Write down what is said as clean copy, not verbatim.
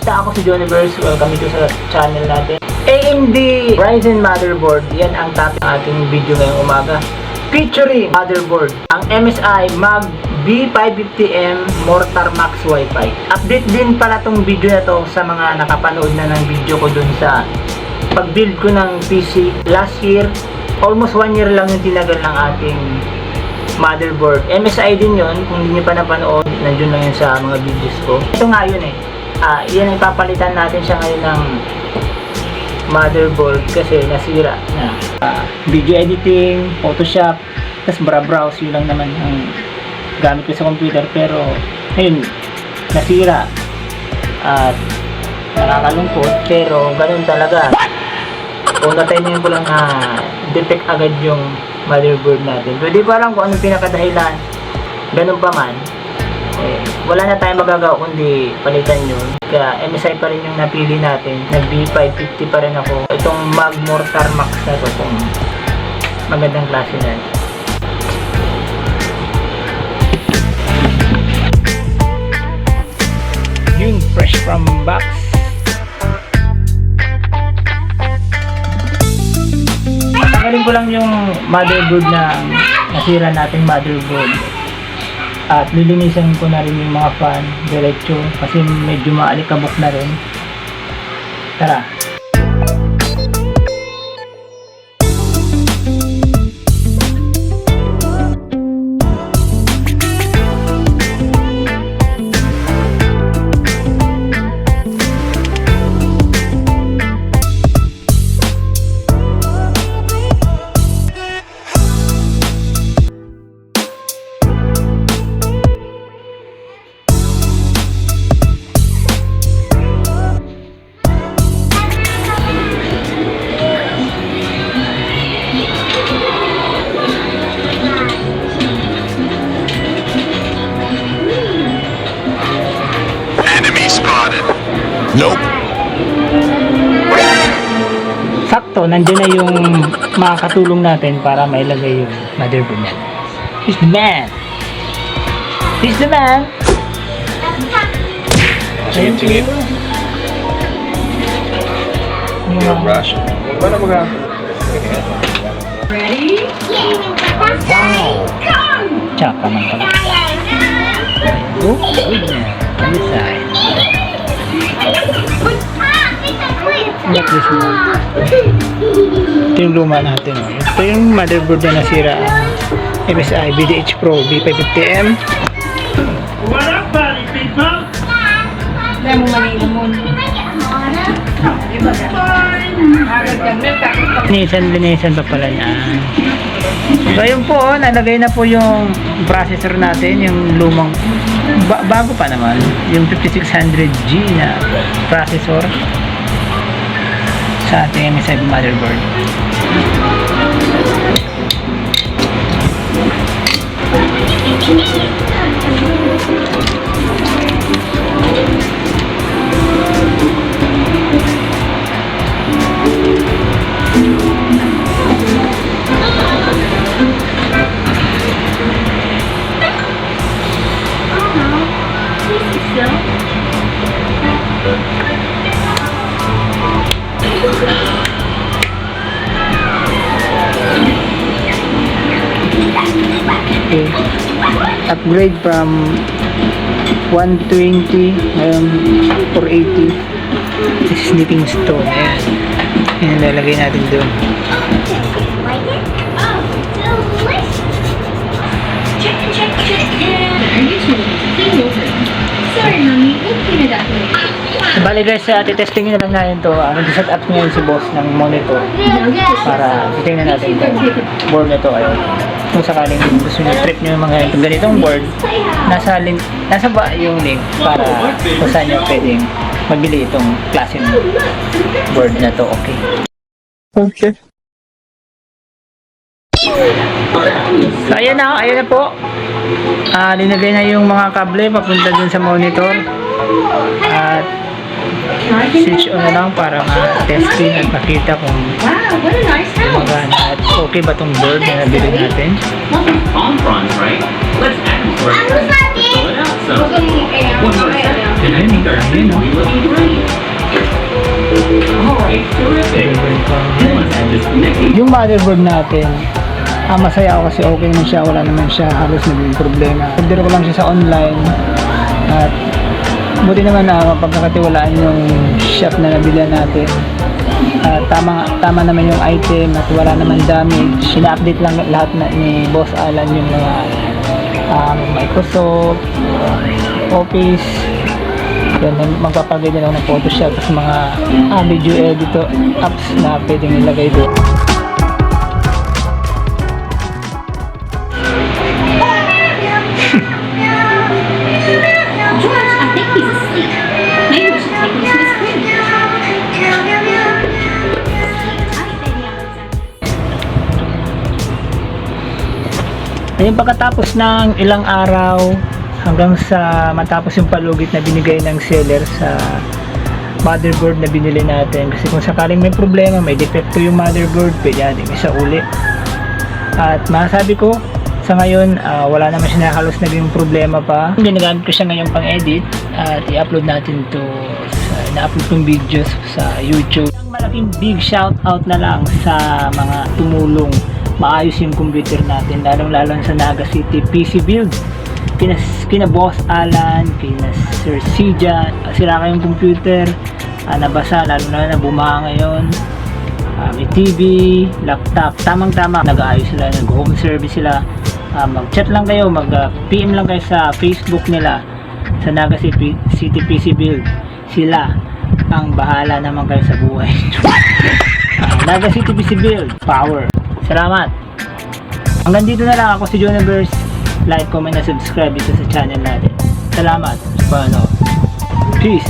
Basta ako si Joniverse, welcome dito sa channel natin. AMD Ryzen motherboard, yan ang topic ng ating video ngayong umaga. Featuring motherboard, ang MSI Mag B550M Mortar Max Wi-Fi. Update din pala tong video na to sa mga nakapanood na ng video ko dun sa pag-build ko ng PC last year. Almost 1 year lang yung tinagal ng ating motherboard. MSI din yon, kung hindi nyo pa napanood, nandiyon lang yun sa mga videos ko. Ito nga yun eh. Yan ang papalitan natin siya ngayon ng motherboard kasi nasira na. Video editing, Photoshop, tapos browse, yun lang naman ang gamit ko sa computer. Pero ayun, nasira at nakakalungkot, pero ganun talaga. Kung natayin ko lang na defect agad yung motherboard natin. Pwede pa lang kung anong pinakadahilan. Ganun pa man, wala na tayong magagawa kundi palitan yun. Kaya MSI pa rin yung napili natin. Nag B550 pa rin ako. Itong Mag Mortar Max na to, itong magandang klase na. Yung fresh from box. Tanggalin ko lang yung motherboard na nasira nating motherboard. At lilinisan ko na rin yung mga fan diretso kasi medyo maalikabok na rin. Tara. Nope. Sakto, nandiyan na yung makakatulong natin para mailagay yung motherboard natin. He's the man! He's the man! Sige, sige. Rush. Paano mag Ready? Wow! Tsaka man pala. Oh, good man. On this side. Not this one. Ito yung luma natin. Ito yung motherboard na nasira. MSI BDH Pro B550M. What up, party people? Alam mo Manila mo. Linisan pa pala niya. So yun po, nalagay na po yung processor natin, yung lumang bago pa naman, yung 5600G na processor sa ating MSI motherboard. Okay. Upgrade from 120 ngayon 480. This is knitting stone. Ayan. Yan lalagay natin doon. Sorry, mommy. Open it up. Bali guys, testing nyo na lang natin to. Nag-set up ngayon si boss ng monitor para titingnan natin yung board na to. Ayun. Kung sakaling gusto nyo trip nyo yung mga ganitong board, nasa ba yung link para kung saan nyo pwedeng mabili itong klase ng board na to. Okay. Okay. So ayan na po. Linagay na yung mga kable papunta dun sa monitor. At switch on na lang para ma-testing at makita kung gumagana at okay ba itong board na nabili natin. Ayun, ayun, Yung motherboard natin, masaya ako kasi okay naman siya, wala naman siya halos naging problema. Order ko lang siya sa online at buti naman na pagkakatiwalaan yung shop na nabili natin. Tama naman yung item at wala naman damage. Ina-update lang lahat ni Boss Alan yung mga Microsoft, Office. Yan, magpapaganyan ako ng Photoshop at mga video editor apps na pwedeng ilagay doon. George, I think he's asleep. Maybe we should take him to his crib. Ayun, pagkatapos ng ilang araw hanggang sa matapos yung palugit na binigay ng seller sa motherboard na binili natin, kasi kung sakaling may problema, may defecto yung motherboard, pwede natin isa uli. At masasabi ko sa ngayon, wala naman siya na halos naging problema pa. Ginagamit ko siya ngayon pang edit at i-upload natin to na-upload kong videos sa YouTube. Malaking big shout out na lang sa mga tumulong maayos yung computer natin, lalong-lalo sa Naga City PC Build. Kina Boss Alan, kina Sir Sijan, sira kayong computer, nabasa, lalo na bumaha ngayon. May TV, laptop, tamang-tama, nag-aayos sila, nag-home service sila. Mag-chat lang kayo, mag-PM lang kayo sa Facebook nila, sa Naga City PC Build. Sila ang bahala naman kayo sa buhay. Naga City PC Build, power. Salamat. Hanggang dito na lang, ako si Juniverse. Like, comment, na subscribe dito sa channel natin. Salamat. Peace.